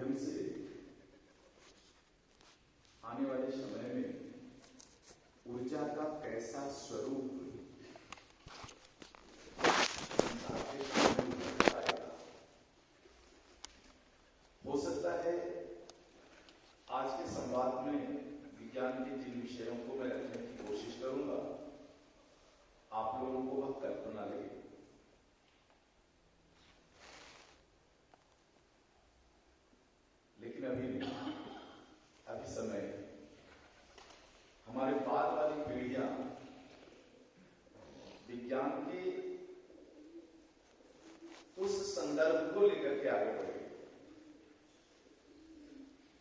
माध्यम से आने वाले समय में ऊर्जा का कैसा स्वरूप हो सकता है। आज के संवाद में विज्ञान के जिन विषयों को मैं रखने की कोशिश करूंगा, आप लोगों को वह कल्पना लगे। लेकिन अभी नहीं, अभी समय हमारे बाद वाली पीढ़ियां विज्ञान के उस संदर्भ को लेकर के आगे बढ़ेगी।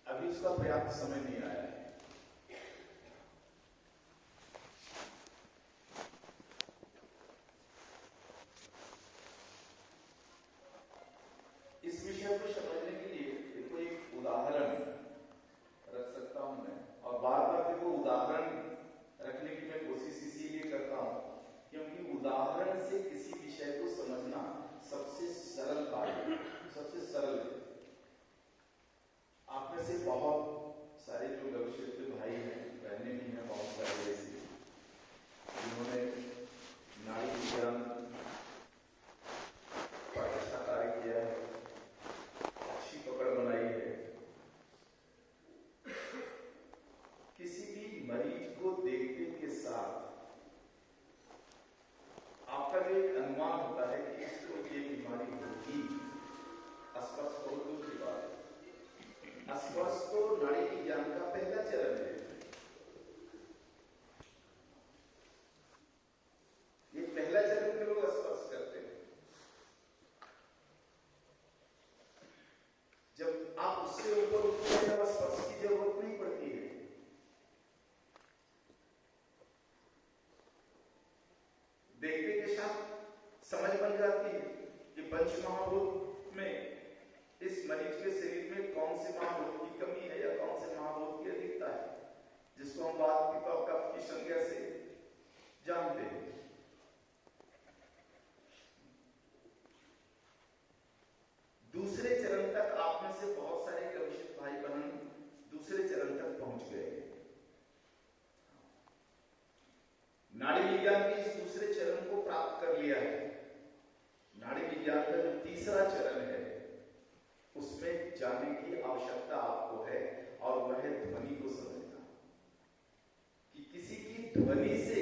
अभी उसका पर्याप्त समय नहीं आया है। इस विषय को समझने के लिए देखो एक उदाहरण रख सकता हूं मैं, और बार बार देखो उदाहरण रखने की मैं कोशिश इसीलिए करता हूं क्योंकि उदाहरण से किसी विषय को समझना सबसे सरल कार्य, सबसे सरल है। आप में से बहुत सारे जो लघुक्षेत्र भाई हैं, बहनें भी हैं, बहुत सारे ऐसे जिन्होंने नाड़ी विज्ञान पर अच्छा कार्य किया है, अच्छी पकड़ बनाई है। किसी भी मरीज को देखने के साथ आपका जो एक अनुमान होता है कि इसको ये बीमारी होगी, स्पर्श बहुत दूर की बात है। स्पर्श तो नाड़ी विज्ञान का पहला चरण है। ये पहला चरण में लोग स्पर्श करते हैं। जब आप उससे ऊपर उठते हैं तब स्पर्श की जरूरत नहीं पड़ती है। देखते के साथ समझ बन जाती है कि पंचमहाभूत में इस मरीज के शरीर में कौन से महाभूत की कमी है या कौन से महाभूत की अधिकता है, जिसको हम वात पित्त और कफ की संज्ञा से जानते हैं। दूसरे चरण तक आप में से बहुत सारे लघुक्षेत्र भाई बहन दूसरे चरण तक पहुंच गए। नाड़ी विज्ञान के इस दूसरे चरण को प्राप्त कर लिया है। नाड़ी विज्ञान का जो तीसरा चरण है उसमें जाने की आवश्यकता आपको है, और वह है ध्वनि को समझना, कि किसी की ध्वनि से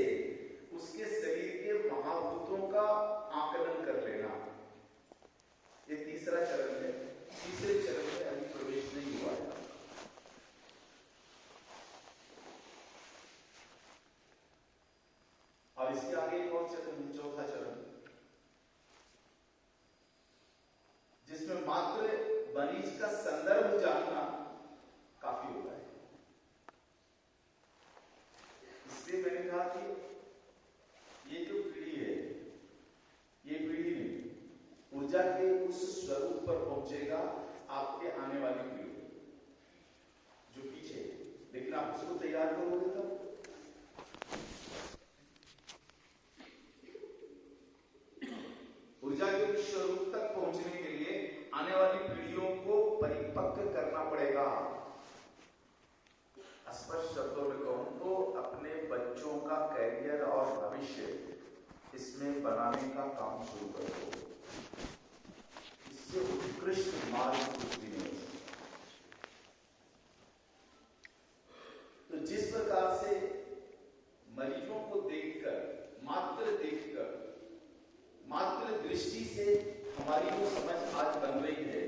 उसके शरीर के महाभूतों का आकलन कर लेना। ये तीसरा चरण है। तीसरे चरण में अभी प्रवेश नहीं हुआ है। और इसके आगे एक और चरण, चौथा चरण, जिसमें मात्र मरीज का संदर्भ जानना काफी होता है। इसलिए मैंने कहा कि ये जो पीढ़ी है, ये पीढ़ी में ऊर्जा के उस स्वरूप पर पहुंचेगा आपके आने वाली पीढ़ी जो पीछे, लेकिन आप उसको तैयार करोगे तब। ऊर्जा के उस स्वरूप तक पहुंचने के लिए आने वाली पीढ़ियों को परिपक्व करना पड़ेगा। स्पष्ट शब्दों में कहूं तो अपने बच्चों का कैरियर और भविष्य इसमें बनाने का काम शुरू कर दो। इससे उत्कृष्ट मार्ग कुछ भी नहीं। तो जिस प्रकार से मरीजों को देखकर, मात्र दृष्टि से हमारी जो समझ आज बन रही है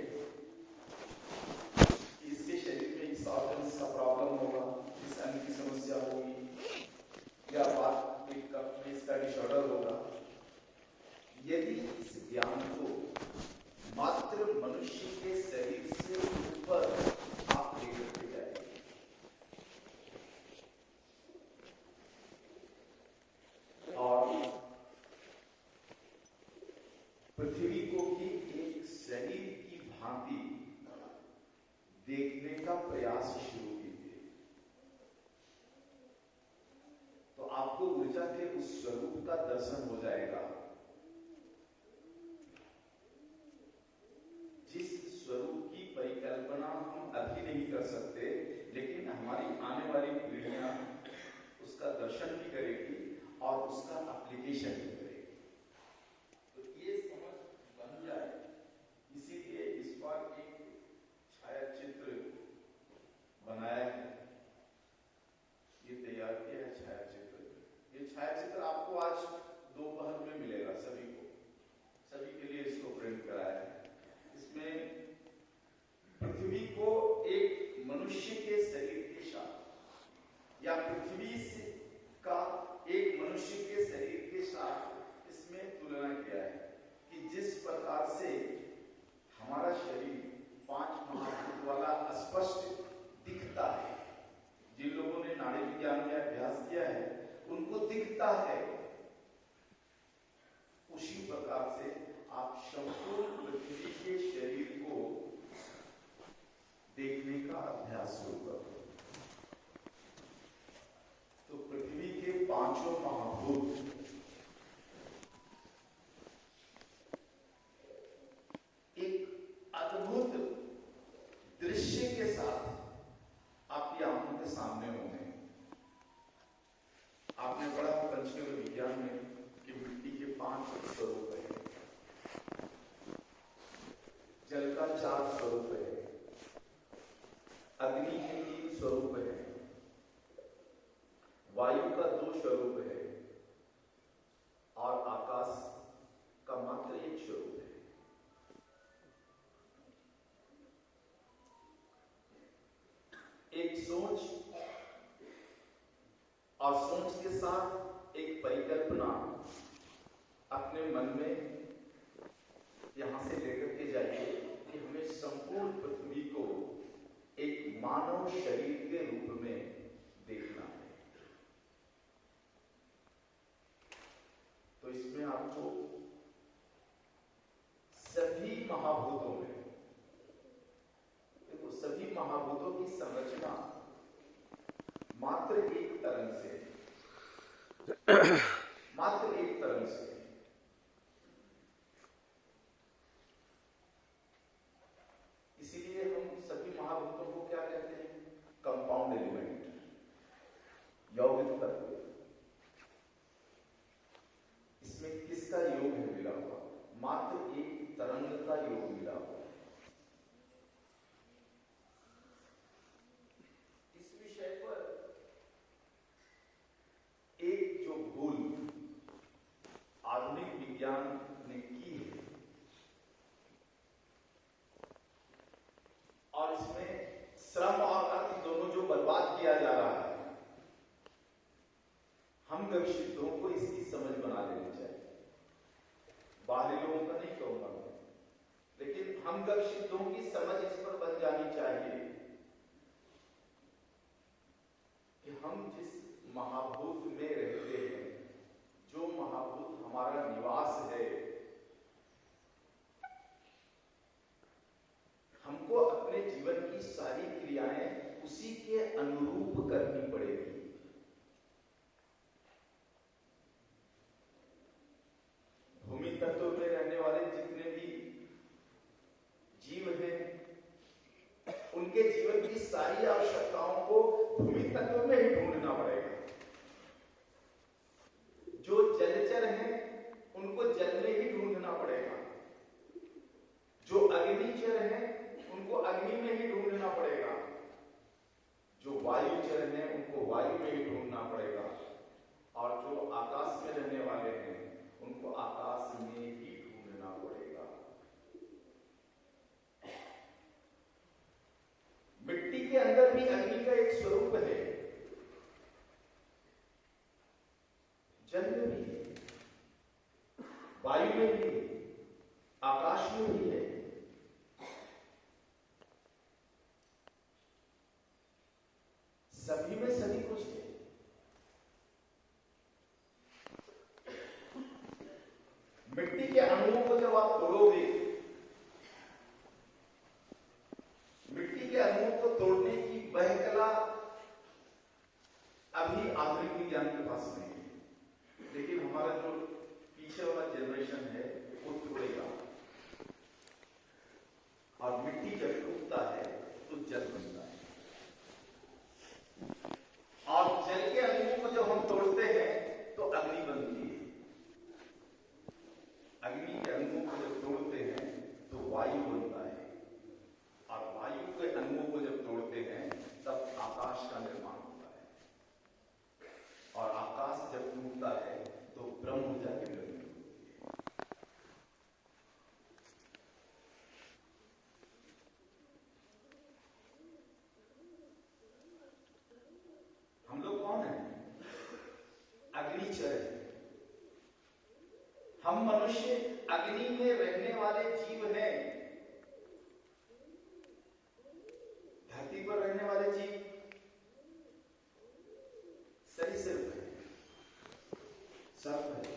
कि इसके शरीर में इस ऑर्गन का प्रॉब्लम होगा, इस अंग की समस्या होगी, या बात एक कफ में इसका डिसऑर्डर होगा, यदि इस ज्ञान को मात्र मनुष्य के शरीर से ऊपर आप लेकर के जाएंगे, और पृथ्वी को भी एक शरीर की भांति देखने का प्रयास शुरू कीजिए, तो आपको ऊर्जा के उस स्वरूप का दर्शन हो जाएगा जिस स्वरूप की परिकल्पना हमारी आने वाली पीढ़ियां उसका दर्शन भी करेगी और उसका एप्लीकेशन भी करेगी। तो ये समझ बन जाए, इसीलिए इस बार एक छायाचित्र बनाया है, ये तैयार किया है छायाचित्र। ये छायाचित्र आपको आज दोपहर में मिलेगा सभी के लिए इसको प्रिंट कराया है। इसमें पृथ्वी को एक मनुष्य के शरीर के साथ या पृथ्वी का एक मनुष्य के शरीर के साथ इसमें तुलना किया है कि जिस प्रकार से हमारा शरीर 5 महाभूत वाला स्पष्ट दिखता है, जिन लोगों ने नाड़ी विज्ञान में अभ्यास किया है उनको दिखता है, उसी प्रकार से आप संपूर्ण पृथ्वी के शरीर को देखने का अभ्यास शुरू करो। तो पृथ्वी के 5 महाभूत एक अद्भुत दृश्य के साथ आपकी आंखों के सामने होंगे। आपने पढ़ा पंचकेंद्र विज्ञान में कि मिट्टी के 5 स्वरूप है, जल का 4 स्वरूप है, अग्नि के 3 स्वरूप है, वायु का 2 स्वरूप है और आकाश का मात्र 1 स्वरूप है। एक सोच और सोच के साथ एक परिकल्पना अपने मन में यहां से लेकर के जाइए कि हमें संपूर्ण पृथ्वी को एक मानव शरीर के रूप में देखना है। तो इसमें आपको सभी महाभूतों में, देखो सभी महाभूतों की संरचना मात्र एक तरंग से इसीलिए हम सभी महाभूतों को क्या कहते हैं? कंपाउंड एलिमेंट, यौगिक तत्व। इसमें किसका योग है मिला हुआ? मात्र एक तरंग का योग मिला हुआ। इस विषय पर एक जो भूल आधुनिक विज्ञान ने की है और इसमें श्रम और अर्थ दोनों जो बर्बाद किया जा रहा है, हम गविशिद्धों को इसकी समझ बना लेनी चाहिए। बाहरी लोगों का नहीं कहूंगा मैं, लेकिन हम गविशिद्धों की समझ इस पर बन जानी चाहिए कि हम जिस महाभूत में रहते हैं, जो महाभूत हमारा निवास है, हमको अपने जीवन की सारी क्रियाएं उसी के अनुरूप करनी पड़ेगी। भूमि तत्व में रहने वाले जितने भी जीव हैं, उनके जीवन की सारी आवश्यकताओं को भूमि तत्व में ही ढूंढना पड़ेगा। जो जलचर हैं उनको जल में ही ढूंढना पड़ेगा, जो अग्निचर हैं उनको अग्नि में ही ढूंढना पड़ेगा, जो वायुचर हैं उनको वायु में ही ढूंढना पड़ेगा, और जो आकाश में रहने वाले हैं उनको आकाश में ही ढूंढना पड़ेगा। मिट्टी के अंदर भी अग्नि का एक स्वरूप है, जल में भी है, वायु में भी है, आकाश में भी है। सभी में सभी कुछ है। मिट्टी के अणुओं को जब आप तोड़ोगे, मिट्टी के अणुओं को तोड़ने की वह कला अभी आधुनिक विज्ञान के पास नहीं है, लेकिन हमारा जो पीछे वाला जनरेशन है वो तोड़ेगा, और मिट्टी जब टूटता है तो जल बनता है। हम मनुष्य अग्नि में रहने वाले जीव हैं। धरती पर रहने वाले जीव सरीसृप है, सर्प है,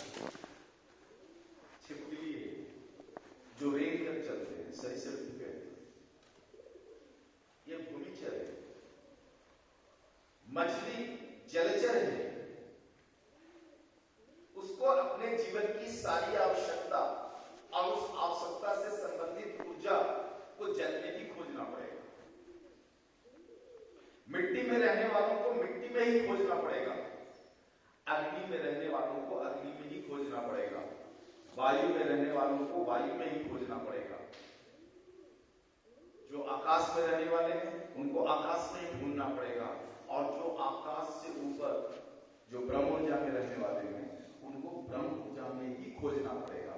छिपकली है, जो रेंग कर चलते हैं, सरीसृप कहते हैं। ये भूमिचर है। मछली जलचर है, उसको अपने जीवन की सारी आवश्यकता और उस आवश्यकता से संबंधित ऊर्जा को जल में ही खोजना पड़ेगा। मिट्टी में रहने वालों को मिट्टी में ही खोजना पड़ेगा, अग्नि में रहने वालों को अग्नि में ही खोजना पड़ेगा, वायु में रहने वालों को वायु में ही खोजना पड़ेगा, जो आकाश में रहने वाले हैं उनको आकाश में ही ढूंढना पड़ेगा, और जो आकाश से ऊपर जो ब्रह्म ऊर्जा में रहने वाले हैं उनको ब्रह्म ऊर्जा में ही खोजना पड़ेगा।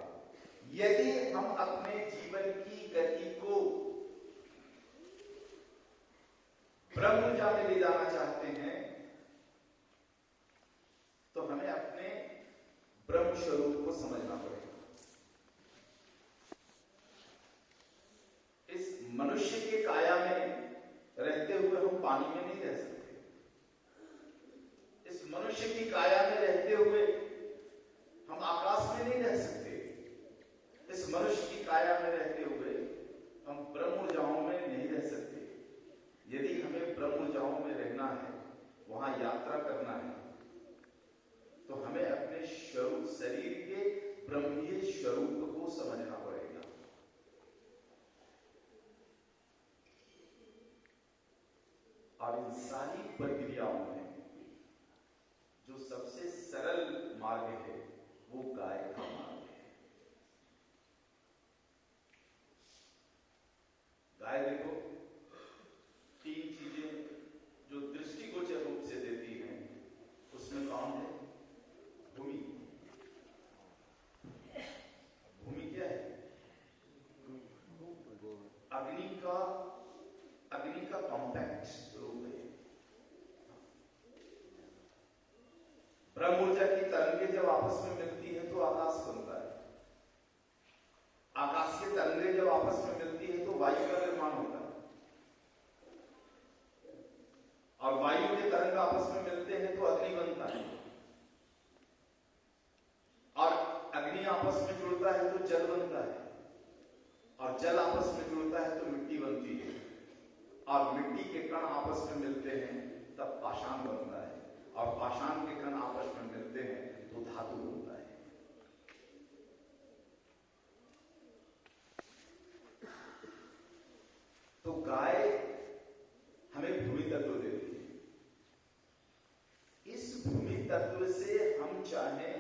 यदि हम अपने जीवन की गति को ब्रह्म ऊर्जा में ले जाना चाहते हैं तो हमें अपने ब्रह्म स्वरूप को समझना पड़ेगा। इस मनुष्य के काया में रहते हुए हम पानी में नहीं रह सकते। इस मनुष्य की काया में रहते हुए हम आकाश में नहीं रह सकते। इस मनुष्य की काया में रहते हुए हम ब्रह्म ऊर्जाओं में नहीं रह सकते। यदि हमें ब्रह्म ऊर्जाओं में रहना है, वहां यात्रा करना है, तो हमें अपने स्वरूप, शरीर के ब्रह्मीय स्वरूप को समझना पड़ेगा। और इन सारी प्रक्रियाओं में जो सबसे सरल मार्ग है वो गाय का मार्ग है। गाय देखो, तीन चीजें जो दृष्टिगोचर रूप से देती हैं, उसमें कौन है? भूमि। भूमि क्या है? अग्नि का कॉम्पैक्ट रूप है। ब्रह्म ऊर्जा की तरंगें जब आपस में मिलती है तो आकाश बनता है। आकाश की तरंगें जब आपस में मिलती है तो वायु का निर्माण होता है, और वायु के तरंग आपस में मिलते हैं तो अग्नि बनता है, और अग्नि आपस में जुड़ता है तो जल बनता है, और जल आपस में जुड़ता है तो मिट्टी बनती है, और मिट्टी के कण आपस में मिलते हैं तब पाषाण बनता है, और पाषाण के कण आपस में मिलते हैं तो धातु बनता है। तो गाय हमें भूमि तत्व देती है। इस भूमि तत्व से हम चाहें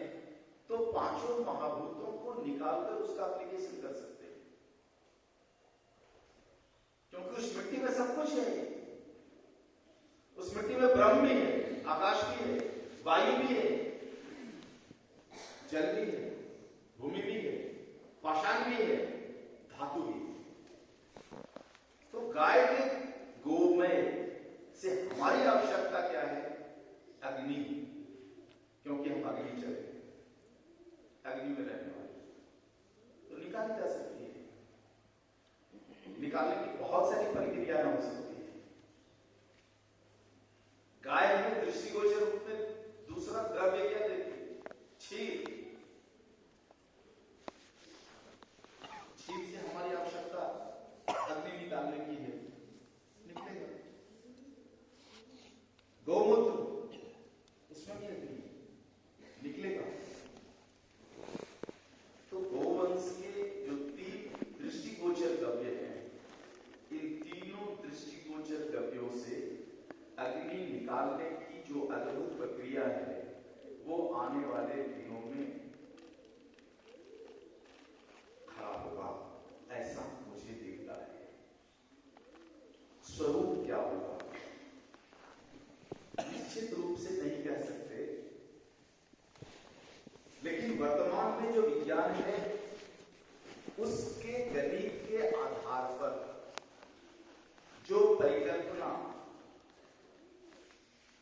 तो पांचों महाभूतों को निकालकर उसका एप्लीकेशन कर सकते हैं, क्योंकि उस मिट्टी में सब कुछ है। उस मिट्टी में ब्रह्म भी है, आकाश भी है, वायु भी है, जल भी है, भूमि भी है, पाषाण भी है, धातु भी है। तो गाय के गोमय से हमारी आवश्यकता क्या है? अग्नि, क्योंकि हम अग्नि चले, अग्नि में रहने वाले, तो निकाली जा सकती है। निकालने की बहुत सारी प्रक्रियाएं हो सकती है। गाय हमें दृष्टिगोचर रूप में दूसरा द्रव्य क्या देती है? क्षीर। क्षीर से हमारी आवश्यकता अग्नि निकालने की है, निकलेगा। गौमूत्र, उसमें भी अग्नि निकलेगा। तो गौवंश के जो तीन दृष्टिगोचर द्रव्य हैं, इन तीनों दृष्टिगोचर द्रव्यों से अग्नि निकालने की जो अद्भुत प्रक्रिया है वो आने वाले दिनों में खराब होगा, ऐसा मुझे दिखता है। स्वरूप क्या होगा निश्चित रूप से नहीं कह सकते, लेकिन वर्तमान में जो विज्ञान है उसके गणित के आधार पर जो परिकल्पना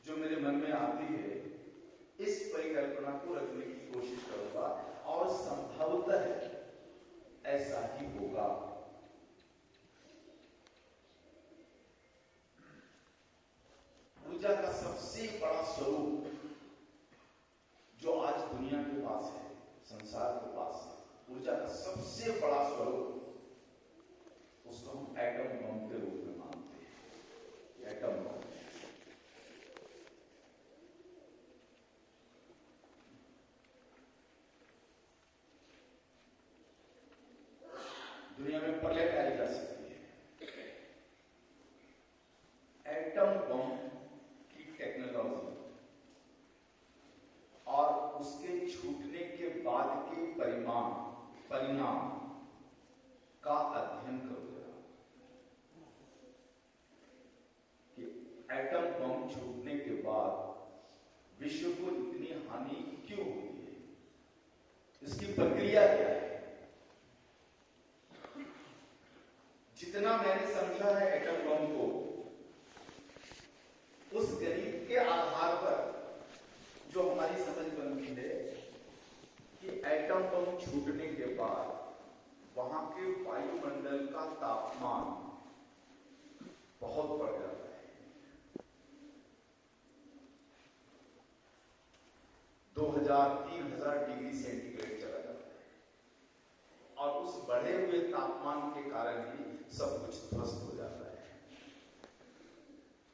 जो मेरे मन में आती है, इस परिकल्पना को रखने की कोशिश करूंगा, और संभव ऊर्जा का सबसे बड़ा स्वरूप जो आज दुनिया के पास है, संसार के पास है, ऊर्जा का सबसे बड़ा स्वरूप, उसको हम एटम बम के रूप में मानते हैं। एटम बम दुनिया में प्रलय लाई जा सकती है। एटम बम की टेक्नोलॉजी और उसके छूटने के बाद के परिणाम का अध्ययन करोगे कि एटम बम छूटने के बाद विश्व को इतनी हानि क्यों होती है, इसकी प्रक्रिया क्या है। जितना मैंने समझा है एटम बम को, उस गणित के आधार पर जो हमारी समझ बनती है कि एटम बम छूटने के बाद वहां के वायुमंडल का तापमान बहुत बढ़ जाता है। 2000-3000 डिग्री सेंटीग्रेड चला जाता है और उस बढ़े हुए तापमान के कारण ही सब कुछ ध्वस्त हो जाता है।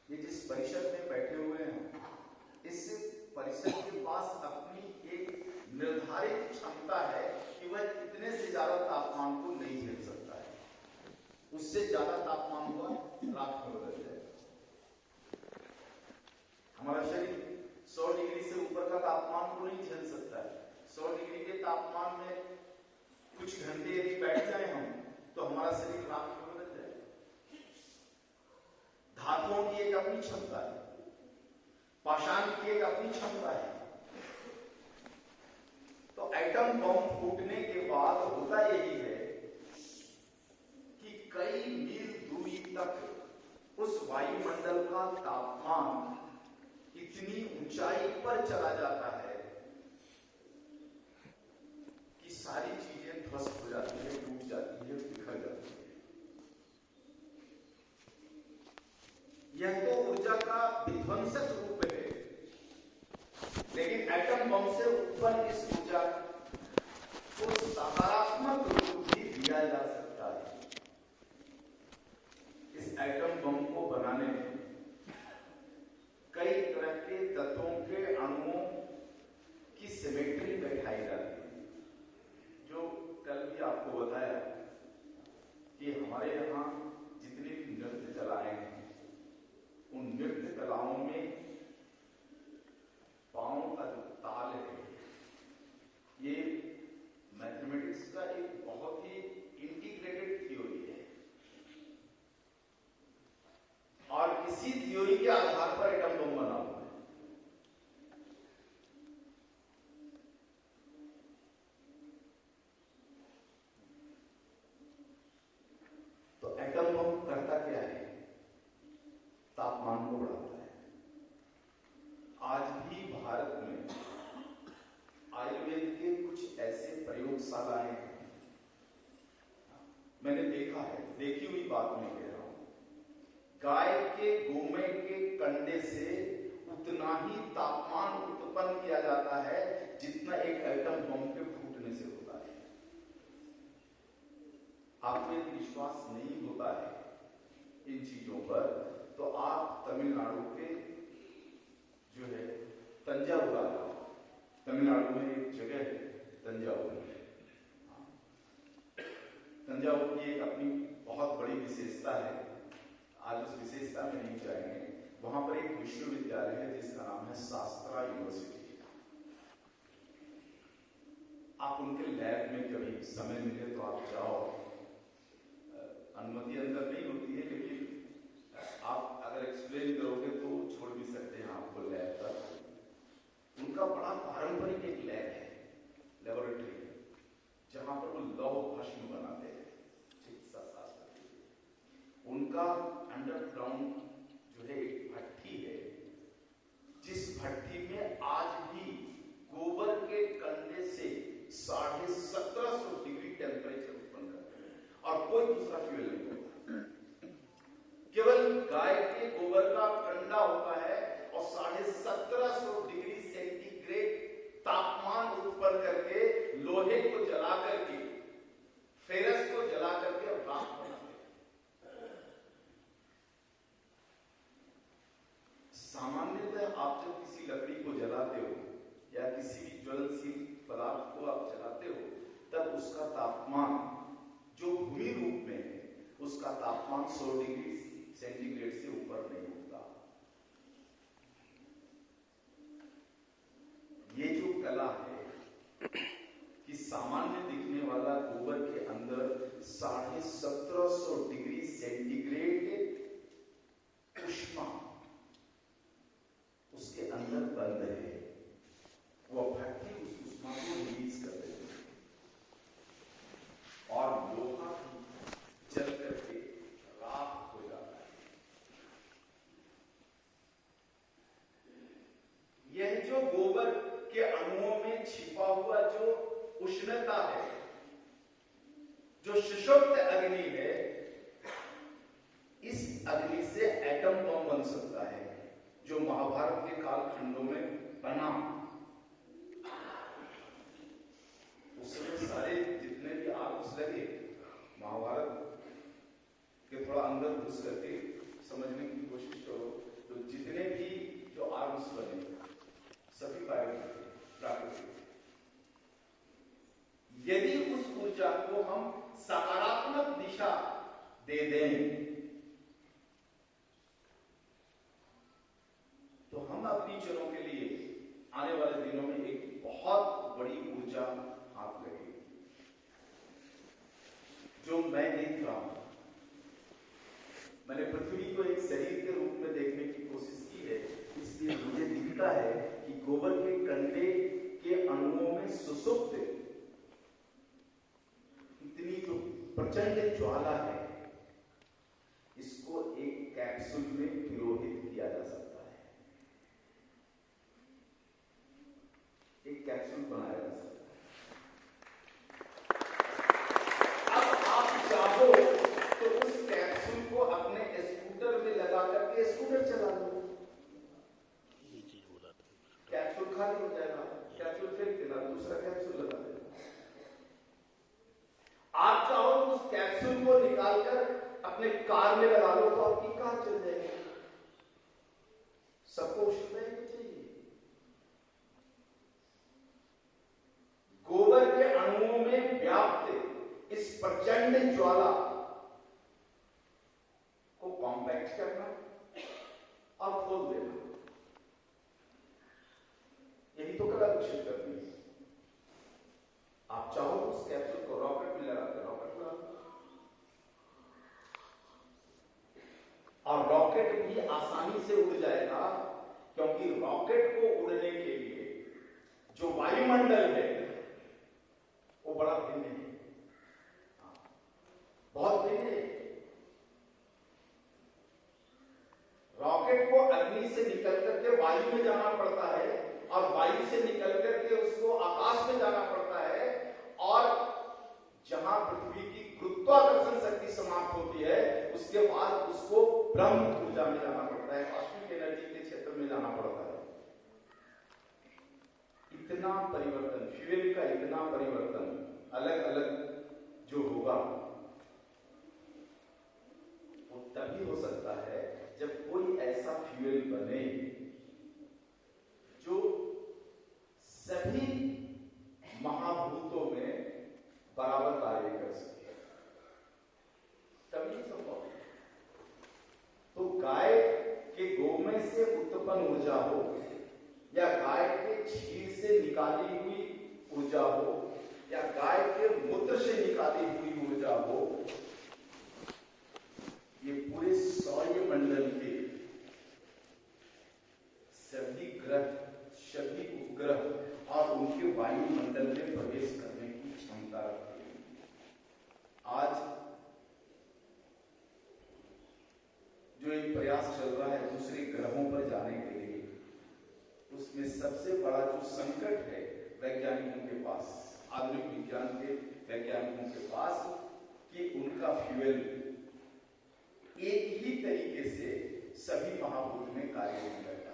ये जिस परिषद में बैठे हुए हैं, इस परिषद के पास अपनी एक निर्धारित क्षमता है कि वह इतने से ज्यादा तापमान को नहीं झेल सकता है। उससे ज्यादा तापमान हुआ रात में बदल जाएगा। हमारा शरीर 100 डिग्री से ऊपर का तापमान को नहीं झेल सकता है। 100 डिग्री के तापमान में कुछ घंटे यदि बैठ जाए हम, तो हमारा शरीर रात में बदल जाएगा। धातुओं की एक अपनी क्षमता है, पाषाण की एक अपनी क्षमता है। तो एटम बम फूटने के बाद होता यही है कि कई मील दूरी तक उस वायुमंडल का तापमान इतनी ऊंचाई पर चला जाता है कि सारी चीजें ध्वस्त हो जाती है, टूट जाती है, बिखर जाती है। यह तो ऊर्जा का विध्वंसक रूप है, लेकिन एटम बम से उत्पन्न इस ऊर्जा को सकारात्मक रूप भी दिया जा सकता है। इस एटम बम को बनाने में कई तरह के तत्वों के अणुओं की सिमेट्री बैठाई जाती है। जो कल भी आपको बताया कि हमारे यहाँ जितने भी नृत्य कलाएं हैं, उन नृत्य कलाओं में पांव का जो ताल है, ये मैथमेटिक्स का एक बहुत ही इंटीग्रेटेड थ्योरी है और इसी थ्योरी के आधार पर एटम बम बना हुआ है। तो एटम बम करता क्या है? तापमान को बढ़ाता है। आज भी भारत में आयुर्वेद के कुछ ऐसे प्रयोगशालाएं हैं, मैंने देखा है, देखी हुई बात नहीं कह रहा हूं। गाय के गोमे के कंडे से उतना ही तापमान उत्पन्न किया जाता है जितना एक एटम बम के फूटने से होता है। आपको एक विश्वास नहीं होता है इन चीजों पर, तो आप तमिलनाडु के जो है तंजावुर आ जाओ। तमिलनाडु में एक जगह है तंजावुर। तंजावुर की एक अपनी बहुत बड़ी विशेषता है, आज उस विशेषता में नहीं जाएंगे। वहां पर एक विश्वविद्यालय है जिसका नाम है शास्त्रा यूनिवर्सिटी। आप उनके लैब में कभी समय मिले तो आप जाओ। अनुमति अंदर नहीं होती है, लेकिन आप अगर एक्सप्लेन करोगे तो छोड़ भी सकते हैं आपको लैब पर। उनका बड़ा पारंपरिक एक लैब है, लेबोरेटरी है, जहां पर वो लौह भस्म बनाते हैं चिकित्सा शास्त्र के लिए। उनका अंडरग्राउंड जो है एक भट्ठी है, जिस भट्ठी में आज भी गोबर के कंडे से 1750 डिग्री टेम्परेचर उत्पन्न करते हैं और कोई दूसरा फ्यूल नहीं होता। केवल गाय के गोबर का कंडा होता है और 1750 डिग्री सेंटीग्रेड तापमान उत्पन्न करके लोहे को जला करके, फेरस को जला करके राख बनाते हैं। सामान्यतः आप जब किसी लकड़ी को जलाते हो या किसी भी ज्वलनशील पदार्थ को आप जलाते हो, तब उसका तापमान जो भूमि रूप में है, उसका तापमान 100 डिग्री सेंटीग्रेड से ऊपर नहीं होता। ये जो कला है कि सामान्य दिखने वाला गोबर के अंदर 1750 डिग्री सेंटीग्रेड ऊष्मा उसके अंदर बंद है, वो भट्टी उस ऊष्मा को रिलीज कर देती है और लोहा जल करके राख हो जाता है। यह जो गोबर के अणुओं में छिपा हुआ जो उष्णता है, जो सुषुप्त अग्नि है, इस अग्नि से एटम बम बन सकता है, जो महाभारत के कालखंडों में बना। उस समय सारे जितने भी आर्म्स लगे, महाभारत के थोड़ा अंदर घुस करके समझने की कोशिश करो, तो जितने भी जो आर्म्स बने सभी प्राकृतिक। यदि उस ऊर्जा को हम सकारात्मक दिशा दे दें, तो हम अपनी चरों के लिए आने वाले दिनों में एक बहुत बड़ी ऊर्जा हाथ लगेगी। जो मैं देख रहा हूं, मैंने पृथ्वी को एक शरीर के रूप में देखने की कोशिश की है, इसलिए मुझे दिखता है कि गोबर के कंडे के अणुओं में सुसुप्त इतनी जो प्रचंड ज्वाला है, इसको एक कैप्सूल में तिरोहित किया जा सकता है, एक कैप्सूल बनाया जा सकता है। अब आप चाहो तो उस कैप्सूल को अपने स्कूटर में लगा करके स्कूटर चला लो, कैप्सूल खाली हो जाएगा, कैप्सूल फेंक देना, दूसरा कैप्सूल लगा देना। आप चाहो तो उस कैप्सूल को निकालकर अपने कार में लगा लो, तो आपकी कार चल जाएगी। सबको उष्णता ही चाहिए। गोबर के अणुओं में व्याप्त इस प्रचंड ज्वाला को कॉम्पैक्ट करना और खोल देना, यही तो कला विकसित करनी है। आप चाहो तो उस कैप्सूल को रॉकेट में लगाते, रॉकेट लगा, और रॉकेट भी आसानी से उड़ जाएगा, क्योंकि रॉकेट को उड़ने के लिए जो वायुमंडल है वो बड़ा भिन्न है, बहुत भिन्न है। रॉकेट को अग्नि से निकल करके वायु में जाना पड़ता है, और वायु से निकल करके उसको आकाश में जाना पड़ता है, और जहां पृथ्वी की गुरुत्वाकर्षण शक्ति समाप्त होती है, उसके बाद उसको ब्रह्म ऊर्जा में जाना पड़ता है, कॉस्मिक एनर्जी के क्षेत्र में जाना पड़ता है। इतना परिवर्तन, फ्यूल का इतना परिवर्तन अलग अलग जो होगा, वो तभी हो सकता है जब कोई ऐसा फ्यूल बने जो सभी महाभूतों में बराबर कार्य कर सके, तभी संभव है। तो गाय के गोमय से उत्पन्न ऊर्जा हो, या गाय के क्षीर से निकाली हुई ऊर्जा हो, या गाय के मूत्र से निकाली हुई ऊर्जा हो, ये पूरे सौरमंडल के सभी ग्रह, सभी उपग्रह और उनके वायुमंडल में प्रवेश करने की क्षमता रखते हैं। आज जो एक प्रयास चल रहा है दूसरे ग्रहों पर जाने के लिए, उसमें सबसे बड़ा जो संकट है वैज्ञानिकों के पास, आधुनिक विज्ञान के वैज्ञानिकों के पास, कि उनका फ्यूल एक ही तरीके से सभी महाभूत में कार्य नहीं करता।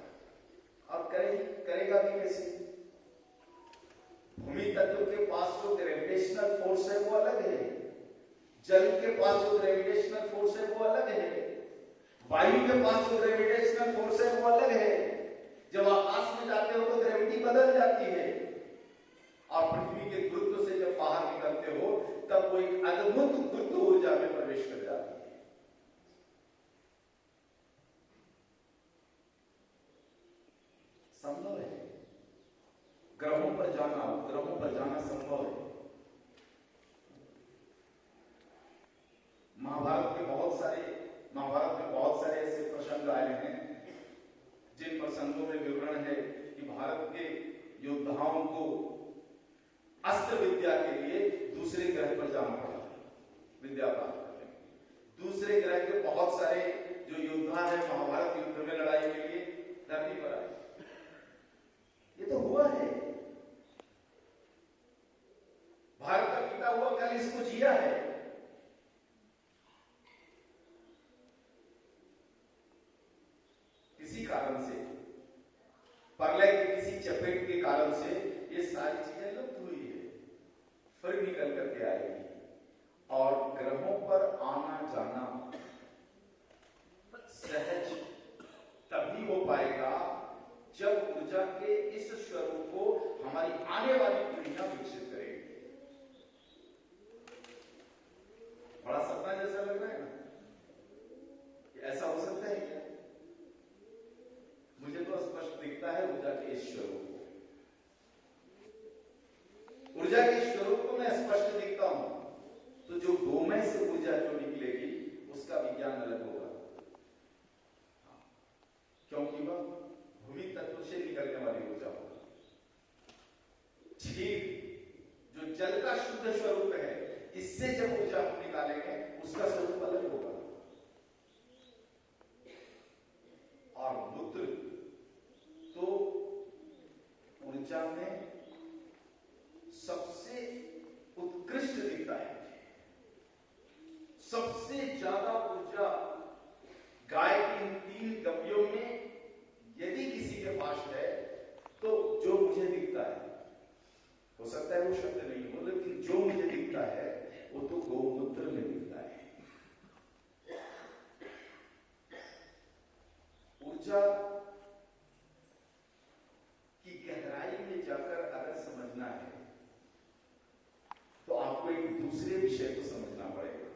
फोर्स है वो अलग है, जल के पास जो ग्रेविटेशनल फोर्स है वो अलग है, वायु के पास जो ग्रेविटेशनल फोर्स है वो अलग है। जब आकाश में जाते हो तो ग्रेविटी बदल जाती है, और पृथ्वी के गुरुत्व से जब बाहर निकलते हो तब वो एक अद्भुत गुरुत्व ऊर्जा में प्रवेश कर जाती है। संभव है ग्रहों पर जाना, उपग्रहों पर जाना संभव है। महाभारत में बहुत सारे ऐसे प्रसंग आए हैं जिन प्रसंगों में विवरण है कि भारत के योद्धाओं को अस्त्र विद्या के लिए दूसरे ग्रह पर जाना पड़ा, विद्या प्राप्त करने। दूसरे ग्रह के बहुत सारे जो योद्धा है महाभारत युद्ध में लड़ाई के लिए धरती पर आए। ये तो हुआ है, भारत का बीता हुआ कल इसको जिया है। किसी कारण से, प्रलय के किसी चपेट के कारण से ये सारी चीजें लुप्त हुई है, फिर निकल करके आएगी। और ग्रहों पर आना जाना सहज तभी हो पाएगा जब ऊर्जा के इस स्वरूप को हमारी आने वाली पीढ़ियां विकसित करेगी। बड़ा सपना जैसा लग रहा है ना, कि ऐसा हो सकता है क्या? मुझे तो स्पष्ट दिखता है ऊर्जा के इस स्वरूप को, ऊर्जा के स्वरूप को मैं स्पष्ट दिखता हूं। तो जो गोमय से ऊर्जा जो निकलेगी उसका विज्ञान अलग होगा, क्योंकि वह भूमि तत्व से निकलने वाली ऊर्जा होगी। ठीक जो जल का शुद्ध स्वरूप है, इससे जब ऊर्जा हम निकालेंगे उसका स्वरूप अलग होगा। और मूत्र तो ऊर्जा में सबसे उत्कृष्ट दिखता है, सबसे ज्यादा ऊर्जा गाय की इन 3 गव्यों में यदि किसी के पास है तो जो मुझे दिखता है, हो सकता है वो शब्द नहीं हो, लेकिन जो मुझे दिखता है वो तो गौमूत्र में दिखता है। ऊर्जा की गहराई में जाकर अगर समझना है तो आपको एक दूसरे विषय को समझना पड़ेगा,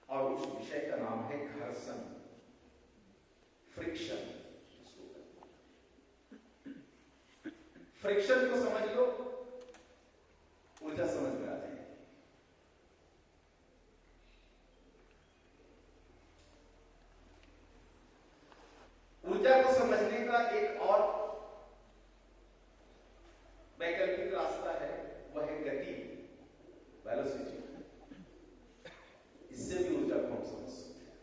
और उस विषय का नाम है घर्षण, फ्रिक्शन। फ्रिक्शन को समझ लो, ऊर्जा समझ में आ जाएगी। ऊर्जा को समझने का एक और वैकल्पिक रास्ता है, वह है गति, वेलोसिटी। इससे भी ऊर्जा को हम समझ सकते हैं।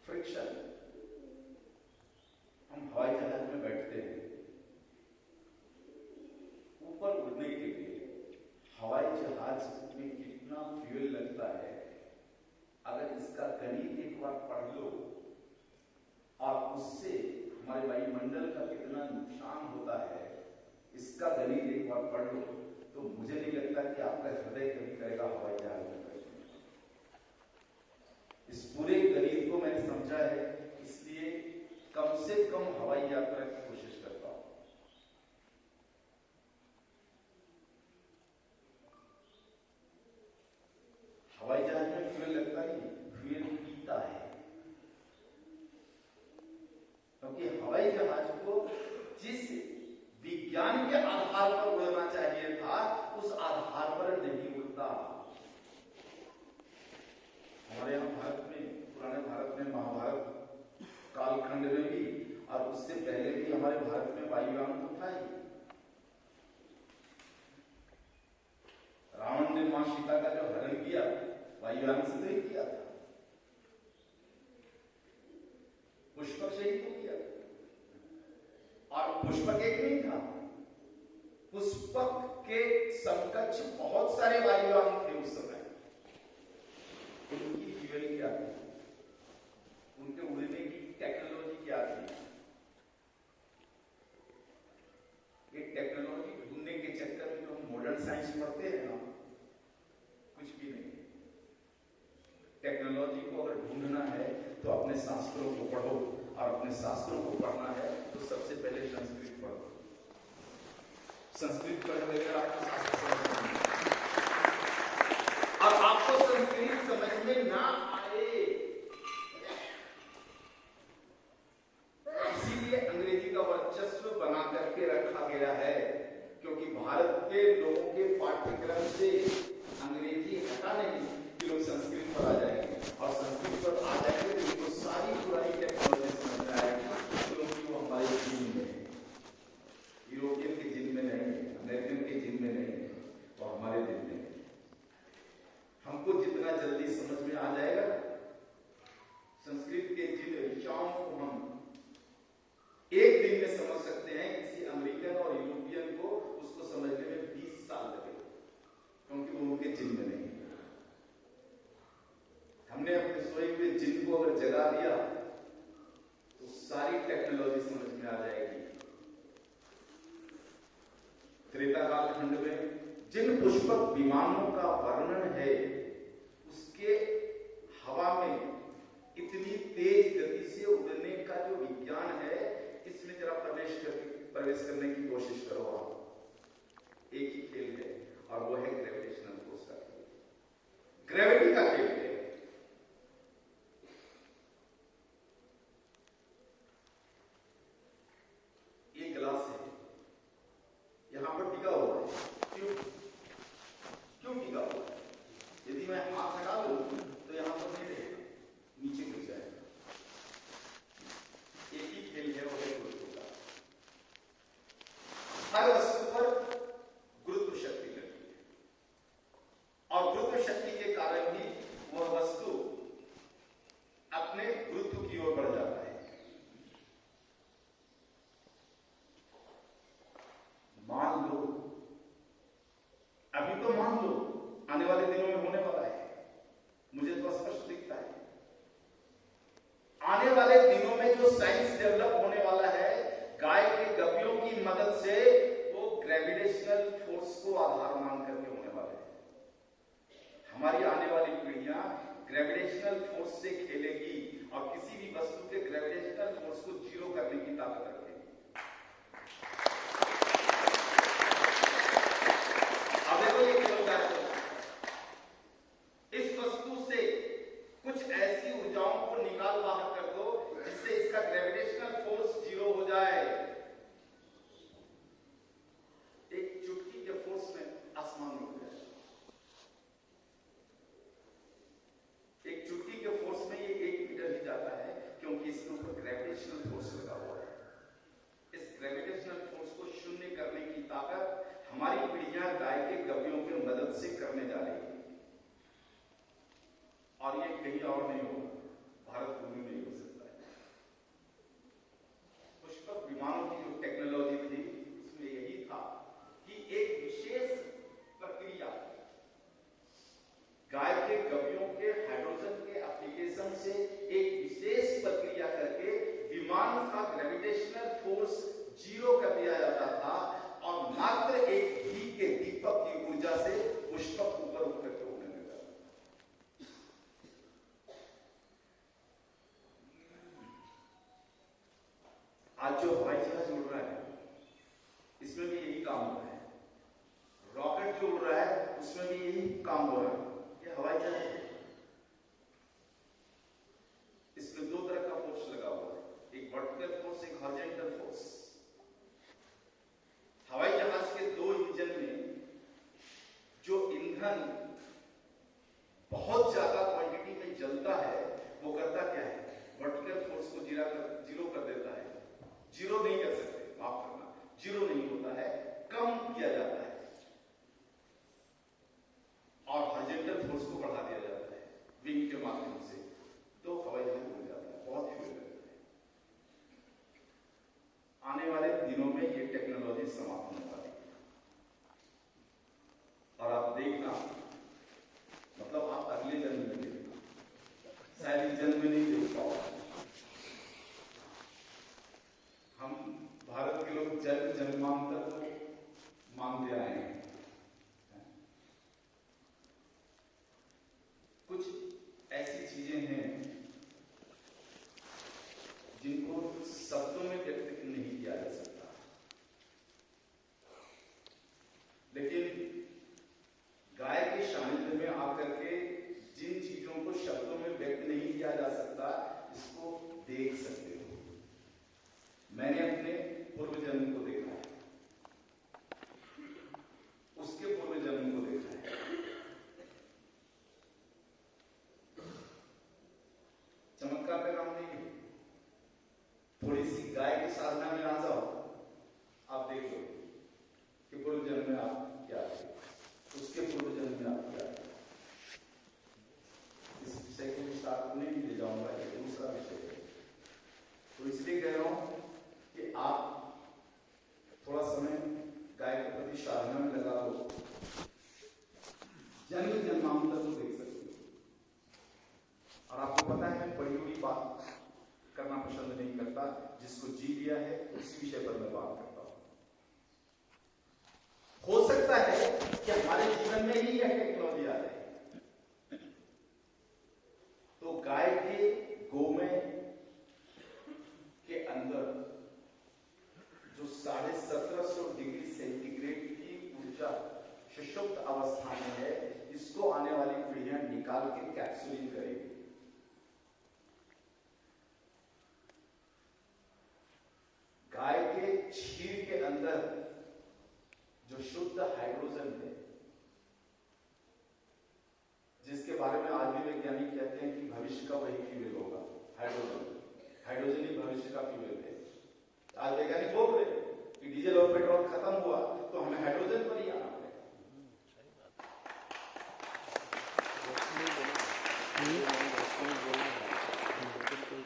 फ्रिक्शन, हम हवाई जहाज में बैठते हैं, ऊपर उड़ने के लिए हवाई जहाज में कितना फ्यूल लगता है, अगर इसका गणित एक बार पढ़ लो और उससे हमारे वायुमंडल का कितना नुकसान होता है, इसका गणित एक बार पढ़ लो, तो मुझे नहीं लगता कि आपका हृदय कभी करेगा हवाई जहाज में बैठने। इस पूरे गणित को मैंने समझा है, इसलिए कम से कम हवाई यात्रा की कोशिश करता हूं। हवाई जहाज में फ्यूल लगता नहीं, फ्यूल पीता है, क्योंकि हवाई जहाज को जिस विज्ञान के आधार पर उड़ना चाहिए था उस आधार पर नहीं उड़ता। हमारे यहां भारत में, पुराने भारत में, महाभारत कालखंड में भी और उससे पहले भी हमारे भारत में वायुयान तो था ही। रावण ने मां सीता का जो हरण किया वायुयान से तो ही किया था, पुष्पक से ही तो किया। और पुष्पक एक नहीं था, पुष्पक के समकक्ष बहुत सारे वायुयान थे उस समय। उनकी फ्यूल क्या थी, उनके उड़ने की टेक्नोलॉजी क्या थी, ये टेक्नोलॉजी ढूंढने टेक्नोलॉजी को अगर ढूंढना है तो अपने शास्त्रों को पढ़ो, और अपने शास्त्रों को पढ़ना है तो सबसे पहले संस्कृत पढ़ो। संस्कृत पढ़ने बगैर आपको शास्त्र समझ नहीं आएगा। और आपको संस्कृत समझ में ना आए इसीलिए अंग्रेजी का वर्चस्व बना करके रखा गया है, क्योंकि भारत के लोगों के पाठ्यक्रम से अंग्रेजी हटा नहीं कि लोग संस्कृत पर आ जाएंगे, और संस्कृत पर आ जाएंगे तो उनको सारी पुरानी टेक्नोलॉजी समझ में आएगी, क्योंकि वो हमारे जीन में है। यूरोपियन के जीन में नहीं है, अमेरिकन के जीन में नहीं है, और हमारे जीन में है। हमको जितना जल्दी समझ में आ जाएगा संस्कृत के जिन ऋचाओं को हम एक दिन में समझ सकते हैं, किसी अमेरिकन और यूरोपियन को उसको समझने में 20 साल लगेगा, क्योंकि वो उनके जिन में नहीं है। हमने अपने सोए हुए जिन को अगर जगा दिया तो सारी टेक्नोलॉजी समझ में आ जाएगी। त्रेता कालखंड में जिन पुष्पक विमानों का वर्णन है, उसके हवा में इतनी तेज गति से उड़ने का जो विज्ञान है, इसमें जरा प्रवेश करने की कोशिश करो आप। एक ही खेल है, और वो है ग्रेविटेशनल फोर्स का खेल, ग्रेविटी का खेल है। ये गिलास है, यहां पर टिका हुआ है, क्यों टिका हुआ है? यदि मैं हाथ हटा दूं तो यहां पर नहीं रहेगा, नीचे गिर जाएगा। एक ही खेल है, वो है गुरुत्व का। हर वस्तु पर गुरुत्व शक्ति लगती है, और गुरुत्व शक्ति के कारण ही वह वस्तु अपने गुरुत्व की ओर बढ़ जाता है। मान लो, अभी तो मान लो, आने वाले दिनों में होने वाला है, मुझे तो स्पष्ट दिखता है। आने वाले दिनों में जो साइंस डेवलप होने वाला है, गाय के गपियों की मदद से, वो ग्रेविटेशनल फोर्स को आधार मान करके होने वाला है। हमारी आने वाली पीढ़ियां ग्रेविटेशनल फोर्स से खेलेगी, और किसी भी वस्तु के ग्रेविटेशनल फोर्स को जीरो करने की ताकत रखेगी। अब देखो ये क्या होता है, इस वस्तु से कुछ ऐसी ऊर्जाओं को निकाल बाहर कर दो जिससे इसका ग्रेविटेशनल फोर्स जीरो हो जाए। एक चुटकी के फोर्स में आसमान में उड़ जाए। एक चुटकी के फोर्स में ये 1 मीटर ही जाता है, क्योंकि इसके ऊपर ग्रेविटेशनल फोर्स लगा हुआ है। इस ग्रेविटेशनल फोर्स को शून्य करने की ताकत हमारी पीढ़ियां गाय के गपियों की मदद से करने जा रही है, और ये कहीं और नहीं होगा, भारत भूमि में ही हो सकता है। पुष्पक विमानों की जो टेक्नोलॉजी थी, उसमें यही था कि एक विशेष प्रक्रिया, गाय के गपियों के हाइड्रोजन के एप्लीकेशन से एक विशेष प्रक्रिया करके विमान का ग्रेविटेशनल फोर्स जीरो कर दिया जाता था, और मात्र एक घी के दीपक की ऊर्जा से पुष्पक ऊपर उठ करके उड़ने लगा। आज जो हवाई जहाज उड़ रहा है, इसमें भी यही काम हो रहा है। रॉकेट जो उड़ रहा है, उसमें भी यही काम हो रहा है। ये हवाई जहाज है, इसमें 2 तरह का फोर्स लगा हुआ है, एक वर्टिकल फोर्स, एक हॉरिजॉन्टल फोर्स। हवाई जहाज के 2 इंजन में जो ईंधन बहुत ज्यादा क्वांटिटी में जलता है, वो करता क्या है? वर्टिकल फोर्स को जीरो कर देता है। जीरो नहीं कर सकते, माफ करना, जीरो नहीं होता है, कम किया जाता है, और हॉरिजॉन्टल फोर्स को बढ़ा दिया जाता है विंग के माध्यम से, तो हवाई जहाज उड़ जाता है, बहुत फ्यूल लगता है। आने वाले दिनों में ये टेक्नोलॉजी समाप्त होने वाली है, और आप देखना, मतलब आप अगले जन्म में देखना, शायद इस जन्म में नहीं देख पाओ। हम भारत के लोग जन्म जन्मांतर को मानते आए हैं। कुछ ऐसी बेसिक गाय की साधना में आ जाओ, आप देख लो कि पूर्व जन्म में आप क्या थे, उसके पूर्व जन्म में आप क्या थे। इस विषय को विस्तार को नहीं ले जाऊंगा, ये दूसरा विषय है। तो इसलिए कह रहा हूं कि आप थोड़ा समय गाय के प्रति साधना में लगा दो, जन्म जन्मांतर को देख सकते हो। और आपको पता है मैं बड़ी बड़ी बात करना पसंद नहीं करता, जिसको जी लिया है उसी विषय पर मैं बात करता हूं। हो सकता है कि हमारे जीवन में ही यह टेक्नोलॉजी आ जाए, तो गाय के गोमय के अंदर जो 1750 डिग्री सेंटीग्रेड की ऊर्जा सुषुप्त अवस्था में है, इसको आने वाली पीढ़ियां निकाल के कैप्सूलिंग करेगी। गाय के क्षीर के अंदर जो शुद्ध हाइड्रोजन है, जिसके बारे में आज भी वैज्ञानिक कहते हैं कि भविष्य का वही फ्यूल होगा, हाइड्रोजन ही भविष्य का फ्यूल है। आज वैज्ञानिक बोल रहे हैं कि डीजल और पेट्रोल खत्म हुआ तो हमें हाइड्रोजन पर ही आना पड़ेगा।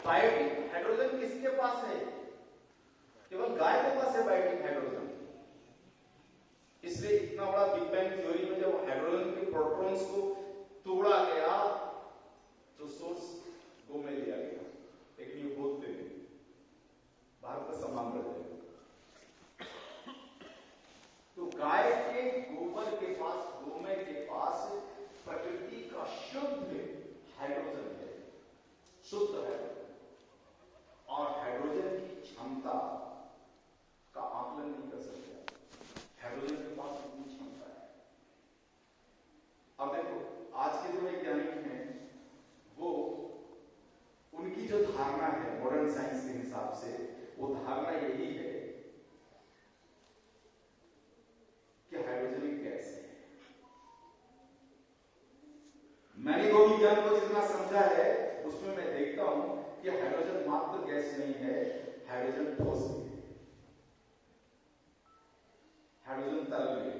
बायोटिक हाइड्रोजन किसके पास है? केवल गाय के पास है बायोटिक हाइड्रोजन। इसलिए इतना बड़ा बिग बैंग थ्योरी में जब हाइड्रोजन के प्रोटॉन्स को तोड़ा गया तो सोर्स गो में लिया गया, लेकिन ये बोलते हैं भारत का सम्मान करते हैं। तो गाय के गोबर के पास, गोमय के पास प्रकृति का शुद्ध हाइड्रोजन है, शुद्ध हाइड्रोजन। और हाइड्रोजन की क्षमता का आकलन नहीं कर सकते। हाइड्रोजन के पास कितनी क्षमता है। अब देखो आज के जो वैज्ञानिक हैं वो, उनकी जो धारणा है मॉडर्न साइंस के हिसाब से, वो धारणा यही है कि हाइड्रोजन एक गैस है। मैंने जो विज्ञान को जितना समझा है उसमें मैं देखता हूं कि हाइड्रोजन मात्र गैस नहीं है, हाइड्रोजन ठोस भी है, हाइड्रोजन तरल भी है।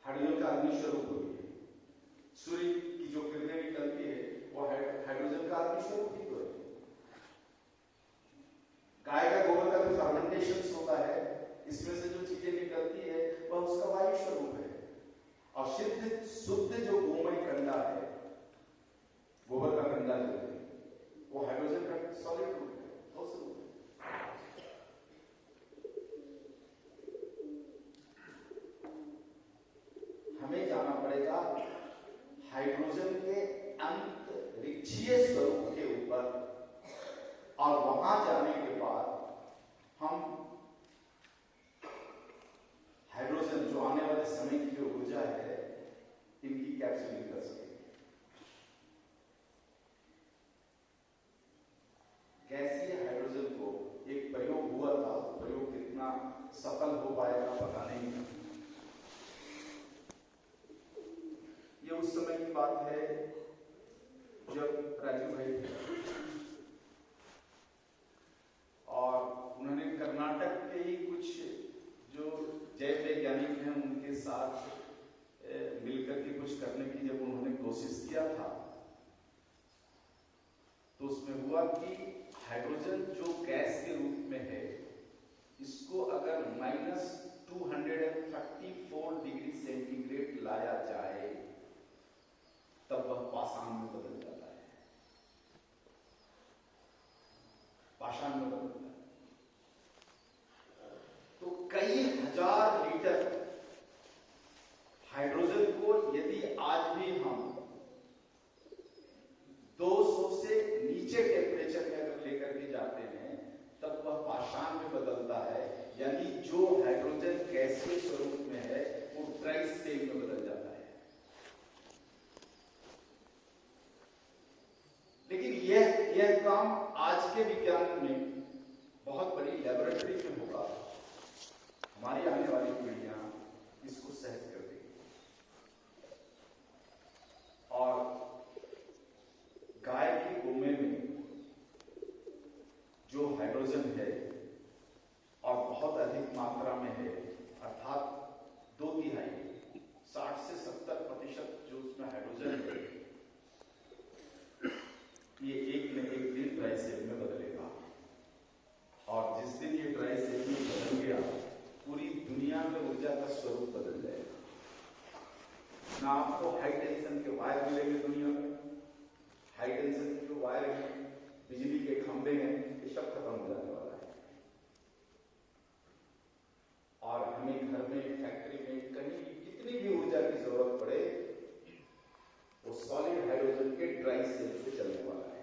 हाइड्रोजन का अग्निस्वरूप होती है। सूर्य की जो किरणें निकलती है वो हाइड्रोजन का अग्निस्वरूप ही तो है। गाय का गोबर का जो फर्मेंटेशन होता है, इसमें से जो चीजें निकलती है वह उसका वायु स्वरूप है। और शुद्ध जो गोमय कंडा है, गोबर का कंडा जो है, वो हाइड्रोजन का सॉलिड रूप है, ठोस रूप है। हमें जाना पड़ेगा हाइड्रोजन के अंतरिक्षीय स्वरूप के ऊपर, और वहां जाने के बाद हम हाइड्रोजन जो आने वाले समय की जो ऊर्जा है, इनकी कैप्सूलिंग कर सकेंगे। गैसीय हाइड्रोजन को एक प्रयोग हुआ था, प्रयोग कितना सफल हो पाएगा पता नहीं। ये उस समय की बात है जब राजीव भाई थे और उन्होंने कर्नाटक के ही कुछ जो जैव वैज्ञानिक हैं उनके साथ मिलकर के कुछ करने की जब उन्होंने कोशिश किया था, तो उसमें हुआ कि हाइड्रोजन जो गैस के रूप में है, इसको अगर -234 डिग्री सेंटीग्रेड लाया जाए तब वह पाषाण में बदल जाता है। पाषाण में बदल जाता है। तो कई हजार लीटर हाइड्रोजन को यदि आज भी हम 200 से नीचे टेम्परेचर में अगर लेकर के जाते हैं तब वह पाषाण में बदलता है। यानी जो हाइड्रोजन गैसीय स्वरूप में है वो ड्राई स्टेट में बदल जाता है। लेकिन यह काम आज के विज्ञान में बहुत बड़ी लेबोरेटरी में होगा। हमारी आने वाली पीढ़ियां इसको सहज कर देगी। और गाय की ना आपको हाई टेंशन के वायर मिलेंगे दुनिया में। हाई टेंशन के जो वायर हैं, बिजली के खंभे हैं, ये सब खत्म हो जाने वाला है। और हमें घर में, फैक्ट्री में, कहीं कितनी भी ऊर्जा की जरूरत पड़े, वो सॉलिड हाइड्रोजन के ड्राई सेल से चलने वाला है।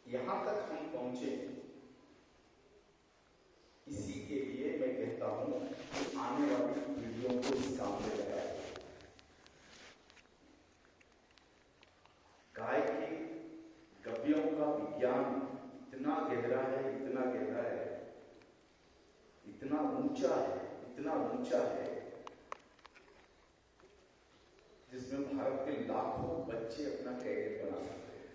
यहां तक हम पहुंचे, इसी के लिए मैं कहता हूं कि आने वाली पीढ़ियों को इस काम में लगाया जाए। गाय के गव्यों का विज्ञान इतना गहरा है, इतना गहरा है, इतना ऊंचा है, इतना ऊंचा है, जिसमें भारत के लाखों बच्चे अपना कैरियर बना सकते हैं।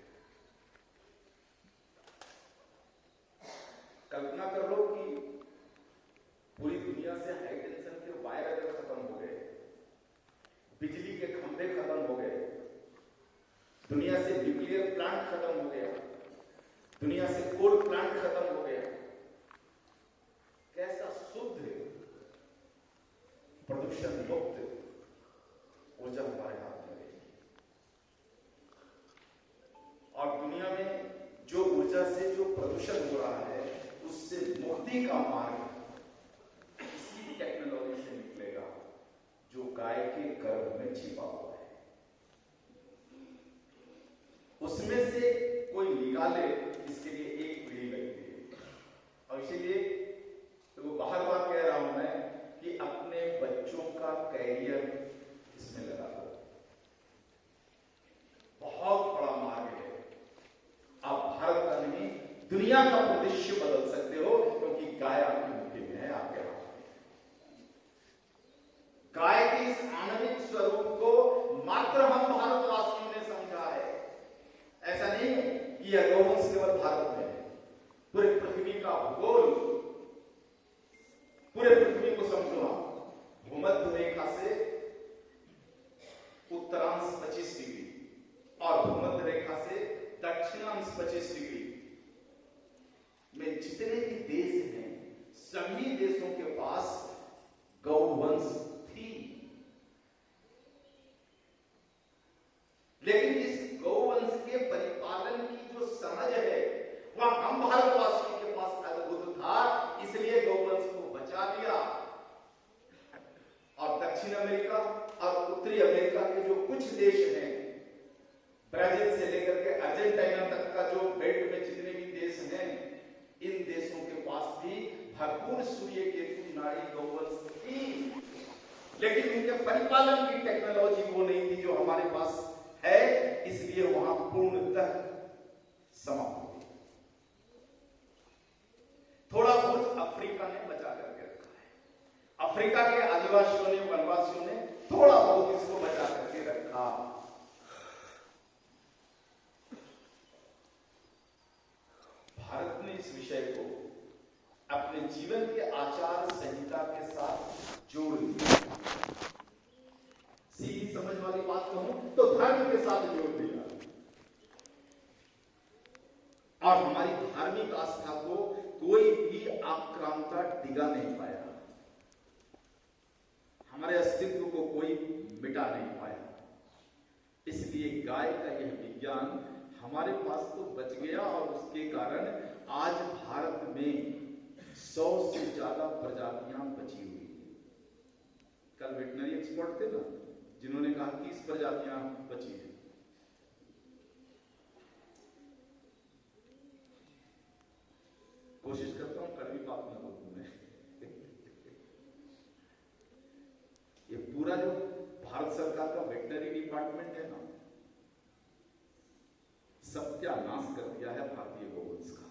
कल्पना कर लो कि पूरी दुनिया से हाई टेंशन के वायर अगर खत्म हो गए, बिजली के खंभे खत्म हो गए, दुनिया से न्यूक्लियर प्लांट खत्म हो गया, दुनिया से कोल प्लांट खत्म हो गया, कैसा शुद्ध, प्रदूषण मुक्त ऊर्जा हमारे हाथ में रहेगी। और दुनिया में जो ऊर्जा से जो प्रदूषण हो रहा है, उससे मुक्ति का मार्ग इसी टेक्नोलॉजी से निकलेगा जो गाय के गर्भ में छिपा हुआ है। उसमें से कोई निकाले, इसके लिए एक पीढ़ी लगती है। और इसीलिए तो बार बार कह रहा हूं मैं कि अपने बच्चों का कैरियर इसमें लगा दो। बहुत बड़ा मार्ग है। आप भारत का नहीं, दुनिया का परिदृश्य बदल सकते हो, क्योंकि गाय आपकी मुट्ठी में है, आपके हाथ में। गाय के इस आणविक स्वरूप को मात्र हम भारतवासियों ने समझा है। ऐसा नहीं है कि यह गौवंश केवल भारत में है। पूरे पृथ्वी का भूगोल, पूरे पृथ्वी को समझो आप। भूमध्य रेखा से उत्तरांश 25 डिग्री और भूमध्य रेखा से दक्षिणांश 25 डिग्री में जितने भी देश हैं, सभी देशों के पास गौवंश थी। लेकिन इस गौवंश के परिपालन की जो समझ है, वह हम भारतवासियों के पास अद्भुत था, इसलिए गौवंश को बचा लिया। और दक्षिण अमेरिका और उत्तरी अमेरिका के जो कुछ देश हैं, ब्राजील से लेकर के अर्जेंटीना तक का जो बेल्ट में जितने भी देश हैं, इन देशों के पास भी भरपूर सूर्य केतु नाड़ी गौवंश थी। लेकिन उनके परिपालन की टेक्नोलॉजी वो नहीं थी जो हमारे पास है, इसलिए वहां पूर्णतः समाप्त हो गई। थोड़ा बहुत अफ्रीका ने बचा करके रखा है। अफ्रीका के आदिवासियों ने, वनवासियों ने थोड़ा बहुत इसको बचा करके रखा। भारत ने इस विषय को अपने जीवन के आचार संहिता के साथ जोड़ दिया। सीधी समझ वाली बात कहूं तो धर्म के साथ जोड़ दिया। और हमारी धार्मिक आस्था को कोई भी आक्रांता डिगा नहीं पाया, हमारे अस्तित्व को कोई मिटा नहीं पाया। इसलिए गाय का यह विज्ञान हमारे पास तो बच गया, और उसके कारण आज भारत में 100 से ज्यादा प्रजातियां बची हुई हैं। कल वेटनरी एक्सपर्ट थे ना, जिन्होंने कहा 30 प्रजातियां बची हैं। कोशिश करता हूं कड़वी बात ना बोलूं मैं। ये पूरा जो भारत सरकार का वेटनरी डिपार्टमेंट है ना, सत्यानाश कर दिया है भारतीय गौवंश का।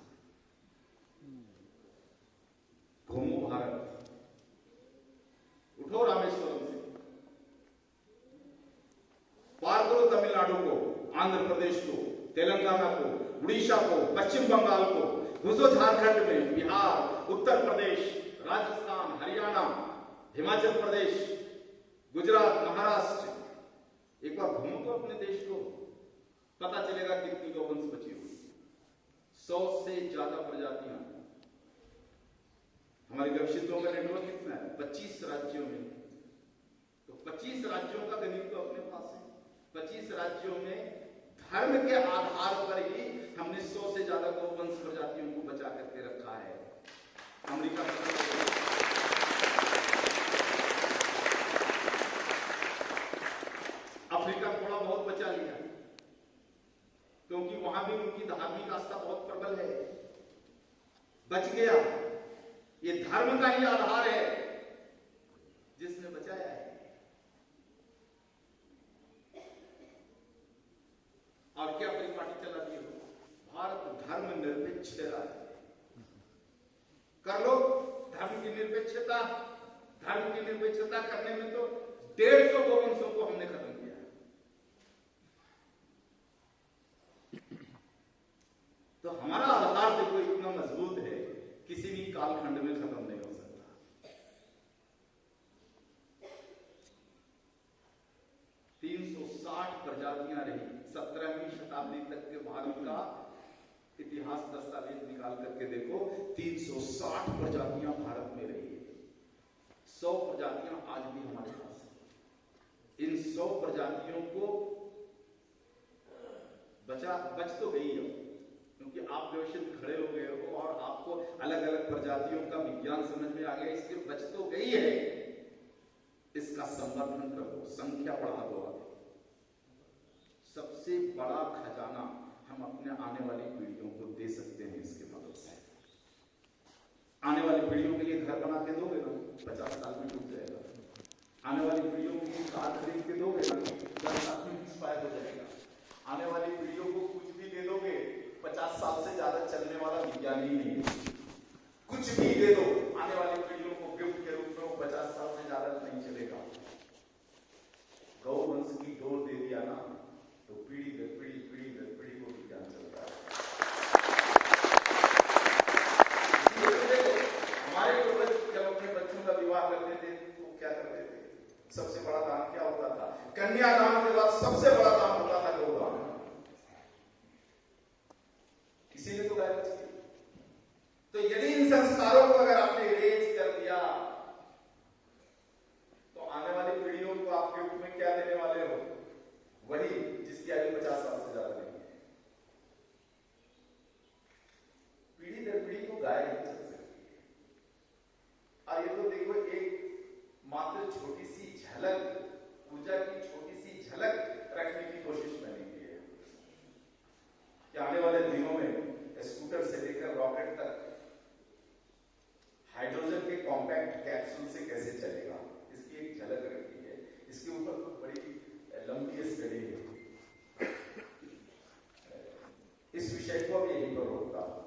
घूमो भारत, उठो रामेश्वरम से, पार करो तमिलनाडु को, आंध्र प्रदेश को, तेलंगाना को, उड़ीसा को, पश्चिम बंगाल को, घुसो झारखंड में, बिहार, उत्तर प्रदेश, राजस्थान, हरियाणा, हिमाचल प्रदेश, गुजरात, महाराष्ट्र। एक बार घूमो तो अपने देश को, पता चलेगा कितनी गौवंश बची हुई। 100 से ज्यादा प्रजातियां। हमारे गवशित्रों का नेटवर्क कितना है? 25 राज्यों में 25 राज्यों का गणित तो अपने पास है। 25 राज्यों में धर्म के आधार पर ही हमने 100 से ज्यादा गौवंश प्रजातियों को बचा करके रखा है। अमेरिका अफ्रीका थोड़ा बहुत बचा लिया क्योंकि वहां भी उनकी धार्मिक आस्था बहुत प्रबल है, बच गया। ये धर्म का ही आधार है जिसने बचाया है। और क्या परिपाटी चला दी हो? भारत धर्म निरपेक्ष राज्य कर लो। धर्म की निरपेक्षता, धर्म की निरपेक्षता करने में तो 150 गौवंशों को हमने खत्म किया। तो हमारा आधार देखो इतना मजबूत है, किसी भी कालखंड में खत्म नहीं हो सकता। 360 प्रजातियां रही 17वीं शताब्दी तक के भारत का इतिहास दस्तावेज निकाल करके देखो। 360 प्रजातियां भारत में रही है। 100 प्रजातियां आज भी हमारे पास है। इन 100 प्रजातियों को बच तो गई है क्योंकि आप व्यवस्थित खड़े हो गए हो और आपको अलग अलग प्रजातियों का विज्ञान समझ में आ गया, इसलिए बच तो गई है। इसका संवर्धन करो, संख्या बढ़ा दो। सबसे बड़ा खजाना हम अपने आने वाली पीढ़ियों को दे सकते हैं इसके मदद से। आने वाली पीढ़ियों के लिए घर बना के दोगे ना, 50 साल में टूट जाएगा। आने वाली पीढ़ियों को कार खरीद के दोगे ना, 10 साल में एक्सपायर हो जाएगा। आने वाली पीढ़ियों को कुछ भी दे दोगे, 50 साल से ज्यादा चलने वाला विज्ञान ही नहीं है। कुछ भी दे दो आने वाली पीढ़ियों को गिफ्ट के रूप में, 50 साल से ज्यादा नहीं चलेगा। गौवंश की डोर दे दिया ना तो पीढ़ी दर पीढ़ी को विज्ञान चलता है। हमारे पूर्वज जब अपने बच्चों का विवाह करते थे तो क्या करते थे? सबसे बड़ा दान क्या होता था? कन्यादान के बाद सबसे बड़ा दान होता था गौदान। इसीलिए तो गाय बचती। तो यदि इन संस्कारों को अगर आपने इरेज कर दिया तो आने वाली पीढ़ियों को आप गिफ्ट में क्या देने वाले हो? वही जिसकी आयु 50 साल से ज्यादा नहीं है। पीढ़ी दर पीढ़ी को गाय नहीं चल सकती है। और ये तो देखो एक मात्र छोटी सी झलक, पूजा की छोटी सी झलक रखने की कोशिश मैंने की है कि आने वाले दिनों में स्कूटर से लेकर रॉकेट तक हाइड्रोजन के कॉम्पैक्ट कैप्सूल से कैसे चलेगा, इसकी एक झलक रखी है। इसके ऊपर तो बड़ी लंबी स्टडी है। इस विषय को अब यहीं पर रोकता हूं।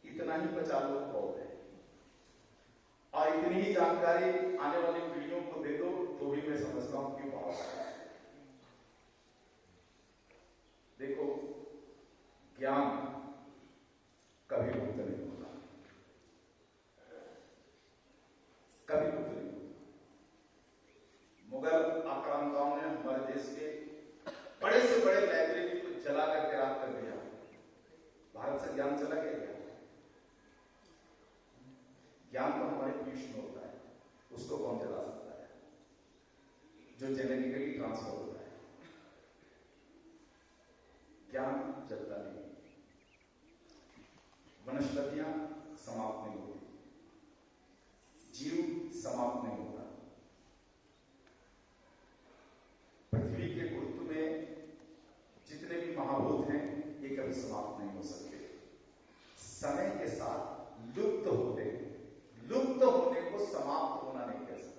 इतना ही बचा लो बहुत है, और इतनी ही जानकारी आने वाली पीढ़ियों को दे दो तो भी मैं समझता हूं कि बहुत है। देखो, ज्ञान कभी मुक्त नहीं होता, कभी मुक्त नहीं होता। मुगल आक्रांताओं ने हमारे देश के बड़े से बड़े लाइब्रेरी को जला करके राख कर दिया। भारत से ज्ञान चला गया। ज्ञान तो हमारे पीठ में होता है, उसको कौन जला सकता है? जो जेनेटिकली ट्रांसफर होता है। ज्ञान जलता नहीं। वनस्पतियां समाप्त नहीं होती, जीव समाप्त नहीं होता। पृथ्वी के गुरुत्व में जितने भी महाभूत हैं ये कभी समाप्त नहीं हो सकते। समय के साथ लुप्त होने को समाप्त होना नहीं कह सकते।